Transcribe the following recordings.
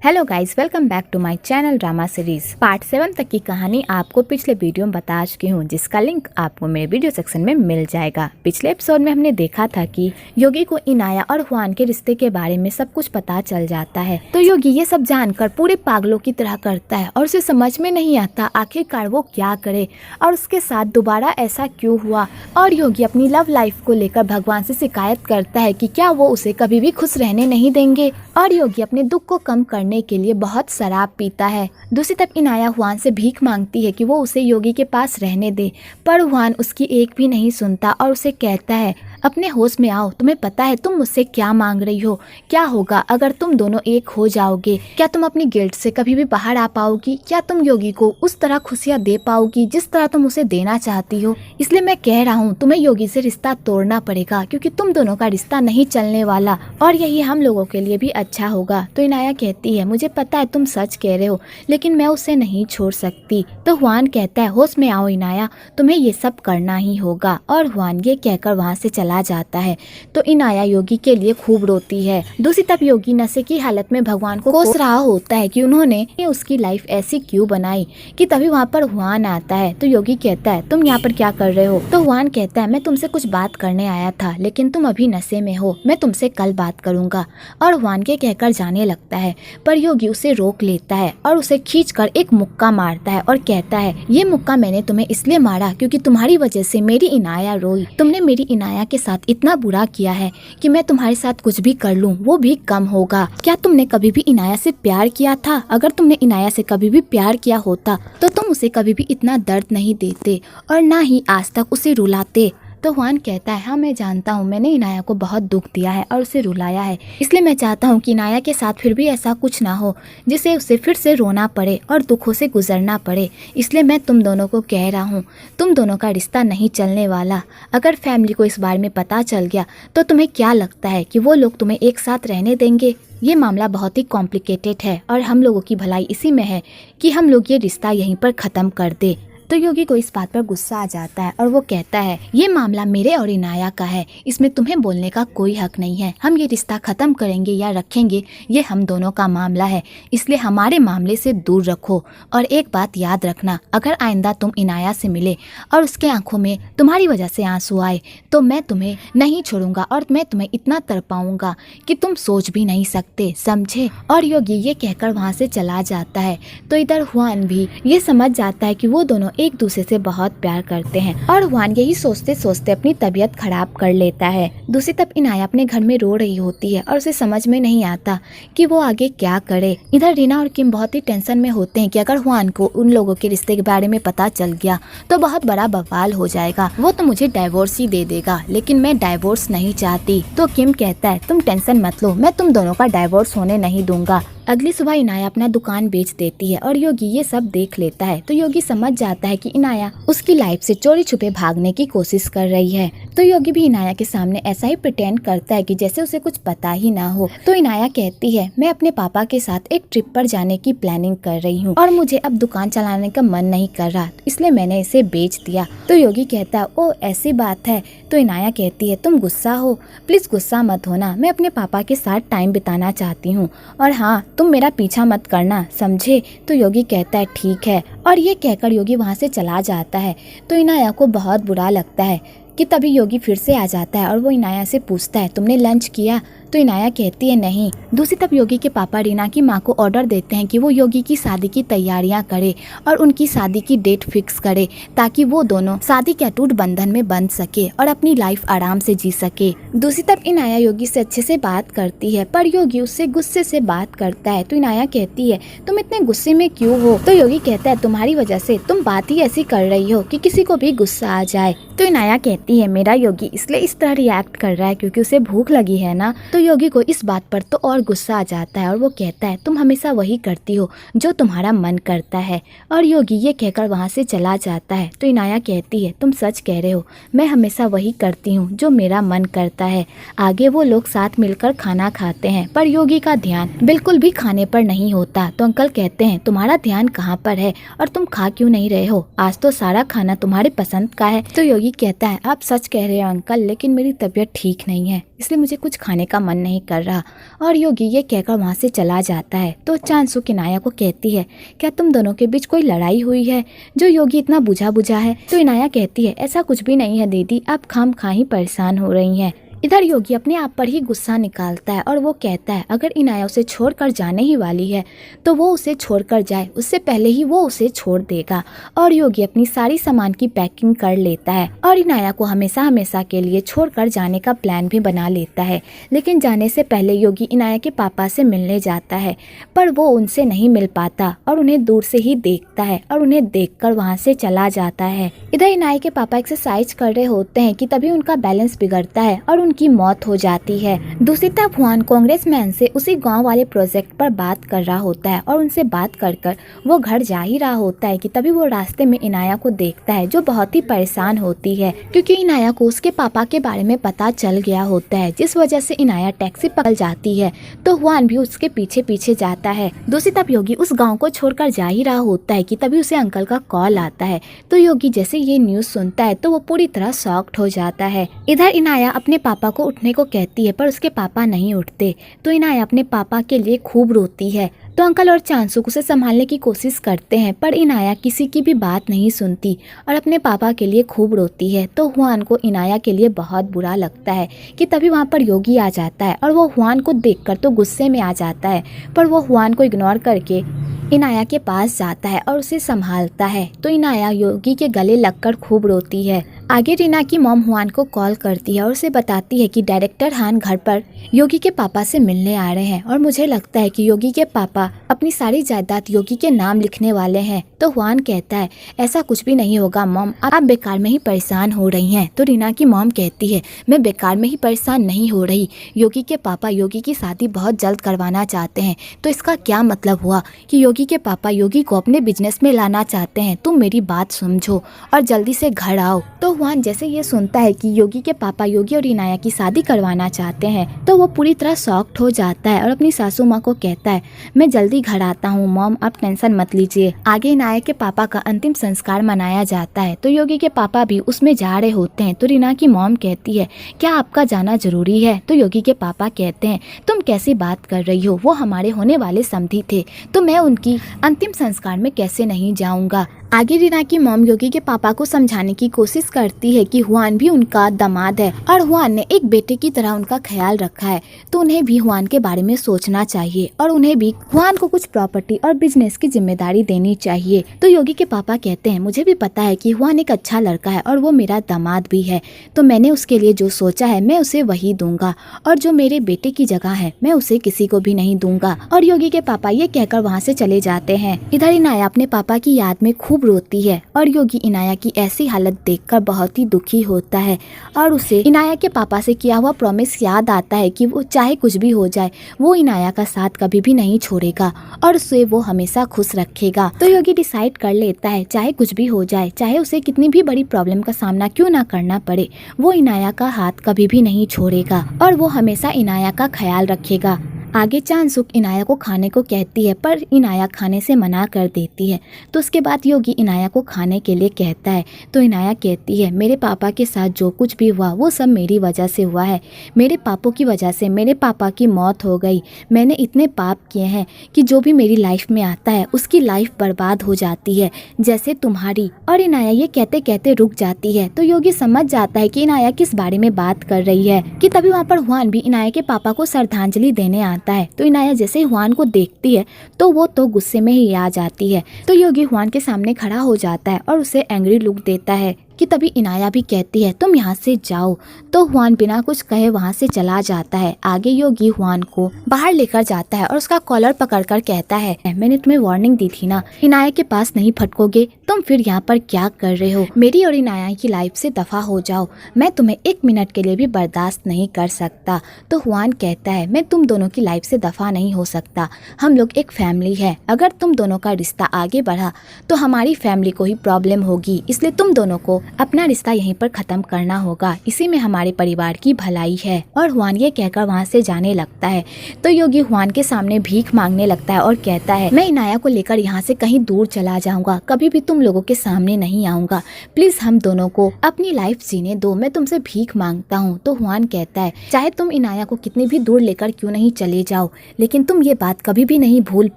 Hello guys, welcome back to my channel drama series. Part 7 तक की कहानी आपको पिछले वीडियो में बता चुकी हूँ, जिसका लिंक आपको मेरे वीडियो सेक्शन में मिल जाएगा। पिछले एपिसोड में हमने देखा था कि योगी को इनाया और हुआन के रिश्ते के बारे में सब कुछ पता चल जाता है। तो योगी ये सब जानकर पूरे पागलों की तरह करता है और उसे समझ में नहीं आता आखिरकार वो क्या करे और उसके साथ दोबारा ऐसा क्यों हुआ। और योगी अपनी लव लाइफ को लेकर भगवान से शिकायत करता है कि क्या वो उसे कभी भी खुश रहने नहीं देंगे। और योगी अपने दुख को कम करने के लिए बहुत शराब पीता है। दूसरी तरफ इनाया हुआन से भीख मांगती है कि वो उसे योगी के पास रहने दे, पर हुआन उसकी एक भी नहीं सुनता और उसे कहता है अपने होश में आओ, तुम्हें पता है तुम मुझसे क्या मांग रही हो। क्या होगा अगर तुम दोनों एक हो जाओगे? क्या तुम अपनी गिल्ट से कभी भी बाहर आ पाओगी? क्या तुम योगी को उस तरह खुशियाँ दे पाओगी जिस तरह तुम उसे देना चाहती हो? इसलिए मैं कह रहा हूँ तुम्हें योगी से रिश्ता तोड़ना पड़ेगा, क्योंकि तुम दोनों का रिश्ता नहीं चलने वाला और यही हम लोगों के लिए भी अच्छा होगा। तो इनाया कहती है मुझे पता है तुम सच कह रहे हो, लेकिन मैं उसे नहीं छोड़ सकती। तो हुआन कहता है होश में आओ इनाया, तुम्हें ये सब करना ही होगा। और हुआन ये कहकर वहाँ से चला जाता है। तो इनाया योगी के लिए खूब रोती है। दूसरी तरफ योगी नशे की हालत में भगवान को कोस रहा होता है कि उन्होंने उसकी लाइफ ऐसी क्यों बनाई कि तभी वहाँ पर हुआन आता है। तो योगी कहता है तुम यहाँ पर क्या कर रहे हो? तो हुआन कहता है मैं तुमसे कुछ बात करने आया था, लेकिन तुम अभी नशे में हो, मैं तुमसे कल बात करूंगा। और हुआन के कहकर जाने लगता है, पर योगी उसे रोक लेता है और उसे खींचकर एक मुक्का मारता है और कहता है ये मुक्का मैंने तुम्हें इसलिए मारा क्योंकि तुम्हारी वजह से मेरी इनाया रोई। तुमने मेरी इनाया के साथ इतना बुरा किया है कि मैं तुम्हारे साथ कुछ भी कर लूं वो भी कम होगा। क्या तुमने कभी भी इनाया से प्यार किया था? अगर तुमने इनाया से कभी भी प्यार किया होता तो तुम उसे कभी भी इतना दर्द नहीं देते और ना ही आज तक उसे रुलाते। तो हुआन कहता है हाँ मैं जानता हूँ, मैंने इनाया को बहुत दुख दिया है और उसे रुलाया है, इसलिए मैं चाहता हूँ कि इनाया के साथ फिर भी ऐसा कुछ ना हो जिसे उसे फिर से रोना पड़े और दुखों से गुजरना पड़े। इसलिए मैं तुम दोनों को कह रहा हूँ तुम दोनों का रिश्ता नहीं चलने वाला। अगर फैमिली को इस बारे में पता चल गया तो तुम्हें क्या लगता है कि वो लोग तुम्हें एक साथ रहने देंगे? ये मामला बहुत ही कॉम्प्लिकेटेड है और हम लोगों की भलाई इसी में है कि हम लोग ये रिश्ता यहीं पर ख़त्म कर दे। तो योगी को इस बात पर गुस्सा आ जाता है और वो कहता है ये मामला मेरे और इनाया का है, इसमें तुम्हें बोलने का कोई हक नहीं है। हम ये रिश्ता खत्म करेंगे या रखेंगे ये हम दोनों का मामला है, इसलिए हमारे मामले से दूर रखो। और एक बात याद रखना, अगर आइंदा तुम इनाया से मिले और उसके आंखों में तुम्हारी वजह से आंसू आए तो मैं तुम्हें नहीं छोड़ूंगा और मैं तुम्हें इतना तड़पाऊंगा कि तुम सोच भी नहीं सकते, समझे? और योगी ये कहकर वहाँ से चला जाता है। तो इधर हुआन भी ये समझ जाता है कि वो दोनों एक दूसरे से बहुत प्यार करते हैं और हुआन यही सोचते सोचते अपनी तबीयत खराब कर लेता है। दूसरी तरफ इनाया अपने घर में रो रही होती है और उसे समझ में नहीं आता कि वो आगे क्या करे। इधर रीना और किम बहुत ही टेंशन में होते हैं कि अगर हुआन को उन लोगों के रिश्ते के बारे में पता चल गया तो बहुत बड़ा बवाल हो जाएगा, वो तो मुझे डाइवोर्स ही दे देगा, लेकिन मैं डाइवोर्स नहीं चाहती। तो किम कहता है तुम टेंशन मत लो, मैं तुम दोनों का डाइवोर्स होने नहीं दूंगा। अगली सुबह इनाया अपना दुकान बेच देती है और योगी ये सब देख लेता है। तो योगी समझ जाता है कि इनाया उसकी लाइफ से चोरी छुपे भागने की कोशिश कर रही है। तो योगी भी इनाया के सामने ऐसा ही प्रिटेंड करता है कि जैसे उसे कुछ पता ही ना हो। तो इनाया कहती है मैं अपने पापा के साथ एक ट्रिप पर जाने की प्लानिंग कर रही हूँ और मुझे अब दुकान चलाने का मन नहीं कर रहा, इसलिए मैंने इसे बेच दिया। तो योगी कहता है ओ ऐसी बात है। तो इनाया कहती है तुम गुस्सा हो, प्लीज गुस्सा मत होना, मैं अपने पापा के साथ टाइम बिताना चाहती हूँ और हाँ तुम मेरा पीछा मत करना, समझे? तो योगी कहता है ठीक है और ये कहकर योगी वहाँ से चला जाता है। तो इनाया को बहुत बुरा लगता है कि तभी योगी फिर से आ जाता है और वो इनाया से पूछता है तुमने लंच किया? तो इनाया कहती है नहीं। दूसरी तरफ योगी के पापा रीना की माँ को ऑर्डर देते हैं कि वो योगी की शादी की तैयारियां करे और उनकी शादी की डेट फिक्स करे ताकि वो दोनों शादी के अटूट बंधन में बंध सके और अपनी लाइफ आराम से जी सके। दूसरी तरफ इनाया योगी से अच्छे से बात करती है पर योगी उससे गुस्से से बात करता है। तो इनाया कहती है तुम इतने गुस्से में क्यों हो? तो योगी कहता है तुम्हारी वजह से तुम बात ही ऐसी कर रही हो कि किसी को भी गुस्सा आ जाए। तो इनाया कहती है मेरा योगी इसलिए इस तरह रिएक्ट कर रहा है क्योंकि उसे भूख लगी है ना। तो योगी को इस बात पर तो और गुस्सा आ जाता है और वो कहता है तुम हमेशा वही करती हो जो तुम्हारा मन करता है। और योगी ये कहकर वहाँ से चला जाता है। तो इनाया कहती है तुम सच कह रहे हो, मैं हमेशा वही करती हूँ जो मेरा मन करता है। आगे वो लोग साथ मिलकर खाना खाते हैं पर योगी का ध्यान बिल्कुल भी खाने पर नहीं होता। तो अंकल कहते हैं तुम्हारा ध्यान कहाँ पर है और तुम खा क्यों नहीं रहे हो? आज तो सारा खाना तुम्हारे पसंद का है। तो योगी कहता है आप सच कह रहे हो अंकल, लेकिन मेरी तबीयत ठीक नहीं है इसलिए मुझे कुछ खाने का मन नहीं कर रहा। और योगी ये कहकर वहाँ से चला जाता है। तो चांसुक इनाया को कहती है, क्या तुम दोनों के बीच कोई लड़ाई हुई है जो योगी इतना बुझा बुझा है? तो इनाया कहती है, ऐसा कुछ भी नहीं है दीदी, आप खामखा ही परेशान हो रही हैं। इधर योगी अपने आप पर ही गुस्सा निकालता है और वो कहता है, अगर इनाया उसे छोड़कर जाने ही वाली है तो वो उसे छोड़कर जाए, उससे पहले ही वो उसे छोड़ देगा। और योगी अपनी सारी सामान की पैकिंग कर लेता है और इनाया को हमेशा हमेशा के लिए छोड़कर जाने का प्लान भी बना लेता है। लेकिन जाने से पहले योगी इनाया के पापा से मिलने जाता है, पर वो उनसे नहीं मिल पाता और उन्हें दूर से ही देखता है और उन्हें देखकर वहाँ से चला जाता है। इधर इनाया के पापा एक्सरसाइज कर रहे होते हैं कि तभी उनका बैलेंस बिगड़ता है और उनकी मौत हो जाती है। दूसरी तरफ हुआन कांग्रेसमैन से उसी गांव वाले प्रोजेक्ट पर बात कर रहा होता है और उनसे बात कर कर वो घर जा ही रहा होता है कि तभी वो रास्ते में इनाया को देखता है, जो बहुत ही परेशान होती है क्योंकि इनाया को उसके पापा के बारे में पता चल गया होता है, जिस वजह से इनाया टैक्सी पकड़ जाती है। तो हुआन भी उसके पीछे पीछे जाता है। दूसरी तरफ योगी उस गाँव को छोड़कर जा ही रहा होता है कि तभी उसे अंकल का कॉल आता है। तो योगी जैसे ये न्यूज सुनता है तो वो पूरी तरह शॉक्ड हो जाता है। इधर इनाया अपने पापा को उठने को कहती है पर उसके पापा नहीं उठते। तो इनाया अपने पापा के लिए खूब रोती है। तो अंकल और चांसुक उसे संभालने की कोशिश करते हैं पर इनाया किसी की भी बात नहीं सुनती और अपने पापा के लिए खूब रोती है। तो हुआन को इनाया के लिए बहुत बुरा लगता है कि तभी वहाँ पर योगी आ जाता है और वो हुआन को देखकर तो गुस्से में आ जाता है, पर वो हुआन को इग्नोर करके इनाया के पास जाता है और उसे संभालता है। तो इनाया योगी के गले लगकर खूब रोती है। आगे रीना की मॉम हुआन को कॉल करती है और उसे बताती है कि डायरेक्टर हान घर पर योगी के पापा से मिलने आ रहे हैं और मुझे लगता है कि योगी के पापा अपनी सारी जायदाद योगी के नाम लिखने वाले हैं। तो हुआन कहता है, ऐसा कुछ भी नहीं होगा मॉम, आप बेकार में ही परेशान हो रही हैं। तो रीना की मॉम कहती है, मैं बेकार में ही परेशान नहीं हो रही, योगी के पापा योगी की शादी बहुत जल्द करवाना चाहते हैं। तो इसका क्या मतलब हुआ कि योगी के पापा योगी को अपने बिजनेस में लाना चाहते हैं। तुम मेरी बात समझो और जल्दी से घर आओ। तो हुआन जैसे ये सुनता है कि योगी के पापा योगी और इनाया की शादी करवाना चाहते हैं तो वो पूरी तरह शॉक्ड हो जाता है और अपनी सासू माँ को कहता है, मैं जल्दी घर आता हूँ मॉम, आप टेंशन मत लीजिए। आगे इनाया के पापा का अंतिम संस्कार मनाया जाता है तो योगी के पापा भी उसमें जा रहे होते हैं। तो रीना की मॉम कहती है, क्या आपका जाना जरूरी है? तो योगी के पापा कहते हैं, तुम कैसी बात कर रही हो, वो हमारे होने वाले समधी थे तो मैं उनकी अंतिम संस्कार में कैसे नहीं जाऊंगा। आगे रीना की मॉम योगी के पापा को समझाने की कोशिश करती है कि हुआन भी उनका दामाद है और हुआन ने एक बेटे की तरह उनका ख्याल रखा है तो उन्हें भी हुआन के बारे में सोचना चाहिए और उन्हें भी हुआन को कुछ प्रॉपर्टी और बिजनेस की जिम्मेदारी देनी चाहिए। तो योगी के पापा कहते हैं, मुझे भी पता है कि हुआन एक अच्छा लड़का है और वो मेरा दामाद भी है, तो मैंने उसके लिए जो सोचा है मैं उसे वही दूंगा और जो मेरे बेटे की जगह है मैं उसे किसी को भी नहीं दूंगा। और योगी के पापा ये कहकर वहाँ से चले जाते हैं। इधर इनाया अपने पापा की याद में खूब रोती है और योगी इनाया की ऐसी हालत देखकर बहुत ही दुखी होता है और उसे इनाया के पापा से किया हुआ प्रॉमिस याद आता है कि वो चाहे कुछ भी हो जाए वो इनाया का साथ कभी भी नहीं छोड़ेगा और उसे वो हमेशा खुश रखेगा। तो योगी डिसाइड कर लेता है, चाहे कुछ भी हो जाए, चाहे उसे कितनी भी बड़ी प्रॉब्लम का सामना क्यों ना करना पड़े, वो इनाया का हाथ कभी भी नहीं छोड़ेगा और वो हमेशा इनाया का ख्याल रखेगा। आगे चांसुक इनाया को खाने को कहती है पर इनाया खाने से मना कर देती है। तो उसके बाद योगी इनाया को खाने के लिए कहता है तो इनाया कहती है, मेरे पापा के साथ जो कुछ भी हुआ वो सब मेरी वजह से हुआ है, मेरे पापों की वजह से मेरे पापा की मौत हो गई, मैंने इतने पाप किए हैं कि जो भी मेरी लाइफ में आता है उसकी लाइफ बर्बाद हो जाती है जैसे तुम्हारी। और इनाया ये कहते कहते रुक जाती है। तो योगी समझ जाता है कि इनाया किस बारे में बात कर रही है कि तभी वहाँ पर हुआन भी इनाया के पापा को श्रद्धांजलि देने आता है। तो इनाया जैसे हुआन को देखती है तो वो तो गुस्से में ही आ जाती है। तो योगी हुआन के सामने खड़ा हो जाता है और उसे एंग्री लुक देता है कि तभी इनाया भी कहती है, तुम यहाँ से जाओ। तो हुआन बिना कुछ कहे वहाँ से चला जाता है। आगे योगी हुआन को बाहर लेकर जाता है और उसका कॉलर पकड़कर कहता है, मैंने तुम्हें वार्निंग दी थी ना, इनाया के पास नहीं फटकोगे, तुम फिर यहाँ पर क्या कर रहे हो? मेरी और इनाया की लाइफ से दफा हो जाओ, मैं तुम्हें 1 मिनट के लिए भी बर्दाश्त नहीं कर सकता। तो हुआन कहता है, मैं तुम दोनों की लाइफ से दफा नहीं हो सकता, हम लोग एक फैमिली है, अगर तुम दोनों का रिश्ता आगे बढ़ा तो हमारी फैमिली को ही प्रॉब्लम होगी, इसलिए तुम दोनों को अपना रिश्ता यहीं पर खत्म करना होगा, इसी में हमारे परिवार की भलाई है। और हुआन ये कहकर वहाँ से जाने लगता है। तो योगी हुआन के सामने भीख मांगने लगता है और कहता है, मैं इनाया को लेकर यहाँ से कहीं दूर चला जाऊंगा, कभी भी तुम लोगों के सामने नहीं आऊंगा, प्लीज हम दोनों को अपनी लाइफ जीने दो, मैं तुमसे भीख मांगता हूँ। तो हुआन कहता है, चाहे तुम इनाया को कितनी भी दूर लेकर क्यों नहीं चले जाओ, लेकिन तुम ये बात कभी भी नहीं भूल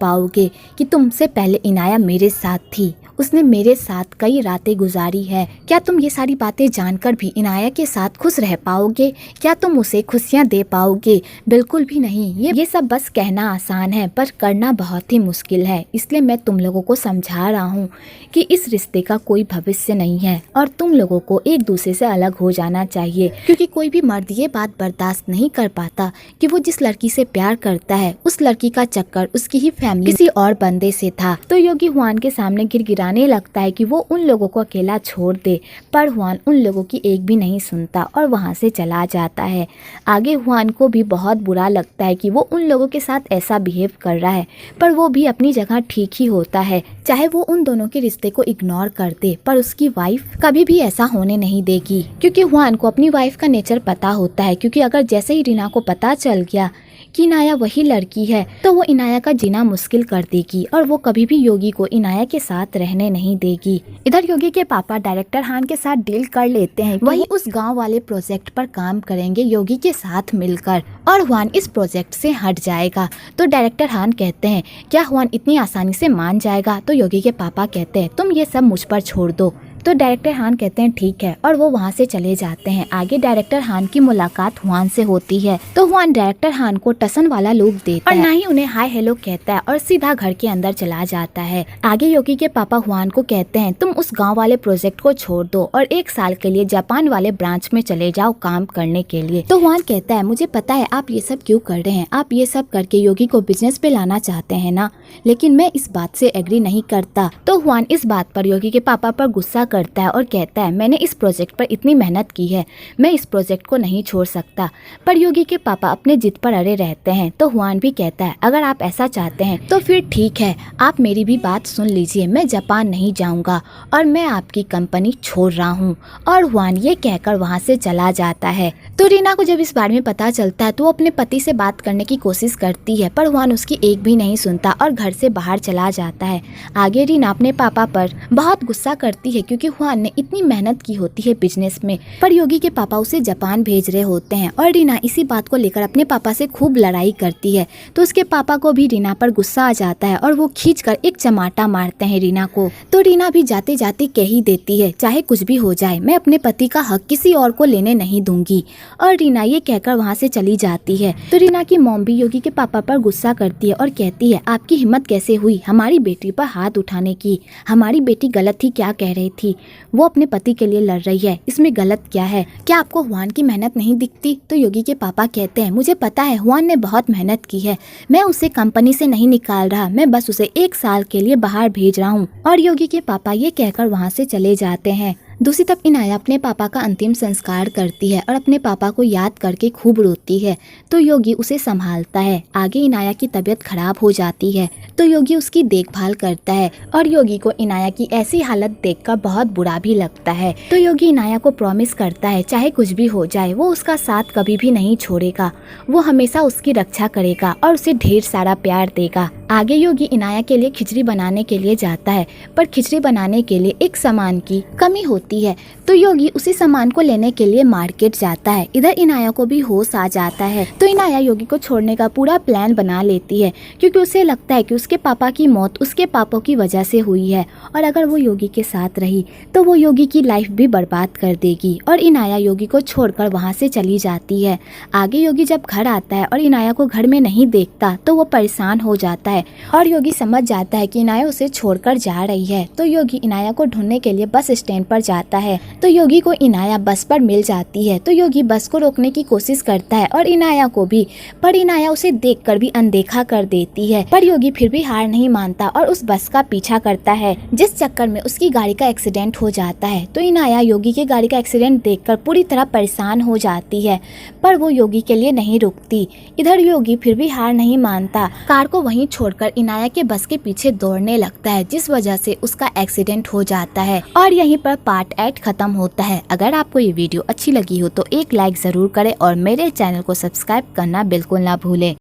पाओगे कि तुमसे पहले इनाया मेरे साथ थी, उसने मेरे साथ कई रातें गुजारी है। क्या तुम ये सारी बातें जानकर भी इनाया के साथ खुश रह पाओगे? क्या तुम उसे खुशियाँ दे पाओगे? बिल्कुल भी नहीं। ये सब बस कहना आसान है पर करना बहुत ही मुश्किल है, इसलिए मैं तुम लोगों को समझा रहा हूँ कि इस रिश्ते का कोई भविष्य नहीं है और तुम लोगों को एक दूसरे से अलग हो जाना चाहिए, क्योंकि कोई भी मर्द ये बात बर्दाश्त नहीं कर पाता कि वो जिस लड़की से प्यार करता है उस लड़की का चक्कर उसकी ही फैमिली किसी और बंदे से था। तो योगी हुआन के सामने गिड़गिड़ाने लगता है कि वो उन लोगों को अकेला छोड़ दे, पर हुआन उन लोगों की एक भी नहीं सुनता और वहाँ से चला जाता है। आगे हुआन को भी बहुत बुरा लगता है कि वो उन लोगों के साथ ऐसा बिहेव कर रहा है, पर वो भी अपनी जगह ठीक ही होता है। चाहे वो उन दोनों के रिश्ते को इग्नोर कर दे, पर उसकी वाइफ कभी भी ऐसा होने नहीं देगी, क्योंकि हुआन को अपनी वाइफ का नेचर पता होता है। क्योंकि अगर जैसे ही रीना को पता चल गया कि इनाया वही लड़की है तो वो इनाया का जीना मुश्किल कर देगी और वो कभी भी योगी को इनाया के साथ रहने नहीं देगी। इधर योगी के पापा डायरेक्टर हान के साथ डील कर लेते हैं, वही उस गांव वाले प्रोजेक्ट पर काम करेंगे योगी के साथ मिलकर, और हुआन इस प्रोजेक्ट से हट जाएगा। तो डायरेक्टर हान कहते हैं, क्या हुआन इतनी आसानी से मान जाएगा? तो योगी के पापा कहते हैं, तुम ये सब मुझ पर छोड़ दो। तो डायरेक्टर हान कहते हैं ठीक है, और वो वहाँ से चले जाते हैं। आगे डायरेक्टर हान की मुलाकात हुआन से होती है, तो हुआन डायरेक्टर हान को टसन वाला लुक देता है और ना ही उन्हें हाय हेलो कहता है और सीधा घर के अंदर चला जाता है। आगे योगी के पापा हुआन को कहते हैं, तुम उस गांव वाले प्रोजेक्ट को छोड़ दो और 1 साल के लिए जापान वाले ब्रांच में चले जाओ काम करने के लिए। तो हुआन कहता है, मुझे पता है आप ये सब क्यों कर रहे हैं, आप ये सब करके योगी को बिजनेस पे लाना चाहते हैं ना, लेकिन मैं इस बात से एग्री नहीं करता। तो हुआन इस बात पर योगी के पापा पर गुस्सा करता है और कहता है, मैंने इस प्रोजेक्ट पर इतनी मेहनत की है, मैं इस प्रोजेक्ट को नहीं छोड़ सकता। पर योगी के पापा अपने जिद पर अड़े रहते हैं। तो हुआन भी कहता है, अगर आप ऐसा चाहते हैं तो फिर ठीक है, आप मेरी भी बात सुन लीजिए, मैं जापान नहीं जाऊंगा और मैं आपकी कंपनी छोड़ रहा हूँ। और हुआन ये कहकर वहाँ से चला जाता है। तो रीना को जब इस बारे में पता चलता है तो वो अपने पति से बात करने की कोशिश करती है, पर हुआन उसकी एक भी नहीं सुनता और घर से बाहर चला जाता है। आगे रीना अपने पापा पर बहुत गुस्सा करती है, क्योंकि हुआन ने इतनी मेहनत की होती है बिजनेस में, पर योगी के पापा उसे जापान भेज रहे होते हैं और रीना इसी बात को लेकर अपने पापा से खूब लड़ाई करती है। तो उसके पापा को भी रीना पर गुस्सा आ जाता है और वो खींचकर एक चमाटा मारते हैं रीना को। तो रीना भी जाते जाते कह ही देती है, चाहे कुछ भी हो जाए, मैं अपने पति का हक किसी और को लेने नहीं दूंगी। और रीना ये कहकर वहाँ से चली जाती है। तो रीना की मॉम भी योगी के पापा पर गुस्सा करती है और कहती है, आपकी हिम्मत कैसे हुई हमारी बेटी पर हाथ उठाने की, हमारी बेटी गलत ही क्या कह रही थी, वो अपने पति के लिए लड़ रही है, इसमें गलत क्या है, क्या आपको हुआन की मेहनत नहीं दिखती? तो योगी के पापा कहते हैं, मुझे पता है हुआन ने बहुत मेहनत की है, मैं उसे कंपनी से नहीं निकाल रहा, मैं बस उसे 1 साल के लिए बाहर भेज रहा हूँ। और योगी के पापा ये कहकर वहाँ से चले जाते हैं। दूसरी तरफ इनाया अपने पापा का अंतिम संस्कार करती है और अपने पापा को याद करके खूब रोती है। तो योगी उसे संभालता है। आगे इनाया की तबीयत खराब हो जाती है तो योगी उसकी देखभाल करता है और योगी को इनाया की ऐसी हालत देखकर बहुत बुरा भी लगता है। तो योगी इनाया को प्रॉमिस करता है, चाहे कुछ भी हो जाए वो उसका साथ कभी भी नहीं छोड़ेगा, वो हमेशा उसकी रक्षा करेगा और उसे ढेर सारा प्यार देगा। आगे योगी इनाया के लिए खिचड़ी बनाने के लिए जाता है, पर खिचड़ी बनाने के लिए एक सामान की कमी होती है। तो योगी उसी सामान को लेने के लिए मार्केट जाता है। इधर इनाया को भी होश आ जाता है तो इनाया योगी को छोड़ने का पूरा प्लान बना लेती है, क्योंकि उसे लगता है कि उसके पापा की मौत उसके पापा की वजह से हुई है और अगर वो योगी के साथ रही तो वो योगी की लाइफ भी बर्बाद कर देगी। और इनाया योगी को छोड़कर वहाँ से चली जाती है। आगे योगी जब घर आता है और इनाया को घर में नहीं देखता तो वो परेशान हो जाता है और योगी समझ जाता है कि इनाया उसे छोड़कर जा रही है। तो योगी इनाया को ढूंढने के लिए बस स्टैंड पर जाता है तो योगी को इनाया बस पर मिल जाती है। तो योगी बस को रोकने की कोशिश करता है और इनाया को भी, पर इनाया उसे देखकर भी अनदेखा कर देती है। पर योगी फिर भी हार नहीं मानता और उस बस का पीछा करता है, जिस चक्कर में उसकी गाड़ी का एक्सीडेंट हो जाता है। तो इनाया योगी की गाड़ी का एक्सीडेंट देखकर पूरी तरह परेशान हो जाती है, पर वो योगी के लिए नहीं रुकती। इधर योगी फिर भी हार नहीं मानता, कार को वहीं छोड़कर इनाया के बस के पीछे दौड़ने लगता है, जिस वजह से उसका एक्सीडेंट हो जाता है। और यहीं पर पार्ट पार्ट 8 खत्म होता है। अगर आपको ये वीडियो अच्छी लगी हो तो एक लाइक जरूर करें और मेरे चैनल को सब्सक्राइब करना बिल्कुल ना भूलें।